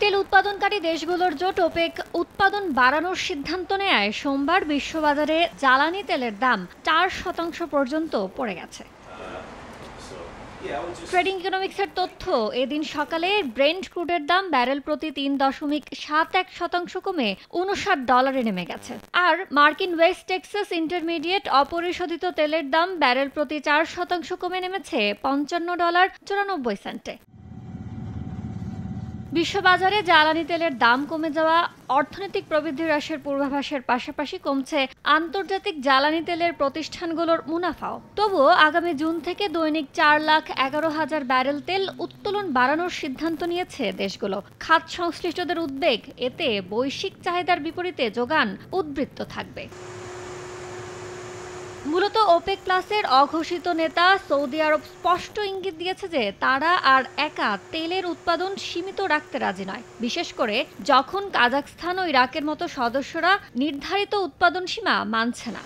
তেল উৎপাদনকারী দেশগুলোর জোট ওপেক উৎপাদন বাড়ানোর সিদ্ধান্ত নেয় সোমবার বিশ্ববাজারে জ্বালানি তেলের দাম 4% পর্যন্ত পড়ে গেছে। ট্রেডিং ইকোনমিক্সের তথ্য, এদিন সকালে ব্রেন্ট ক্রুডের দাম ব্যারেল প্রতি 3.71% কমে $59 নেমে গেছে। আর মার্কিন ওয়েস্ট টেক্সাস ইন্টারমিডিয়েট অপরিশোধিত তেলের দাম ব্যারেল প্রতি 4% কমে নেমেছে $55.94। বিশ্ববাজারে জ্বালানি তেলের দাম কমে যাওয়া অর্থনৈতিক প্রবৃদ্ধি হ্রাসের পূর্বাভাসের পাশাপাশি কমছে আন্তর্জাতিক জ্বালানি তেলের প্রতিষ্ঠানগুলোর মুনাফাও। তবুও আগামী জুন থেকে দৈনিক 4,11,000 ব্যারেল তেল উত্তোলন বাড়ানোর সিদ্ধান্ত নিয়েছে দেশগুলো। খাত সংশ্লিষ্টদের উদ্বেগ, এতে বৈশ্বিক চাহিদার বিপরীতে যোগান উদ্বৃত্ত থাকবে। মূলত ওপেক প্লাসের অঘোষিত নেতা সৌদি আরব স্পষ্ট ইঙ্গিত দিয়েছে যে তারা আর একা তেলের উৎপাদন সীমিত রাখতে রাজি নয়, বিশেষ করে যখন কাজাখস্তান ও ইরাকের মতো সদস্যরা নির্ধারিত উৎপাদন সীমা মানছে না।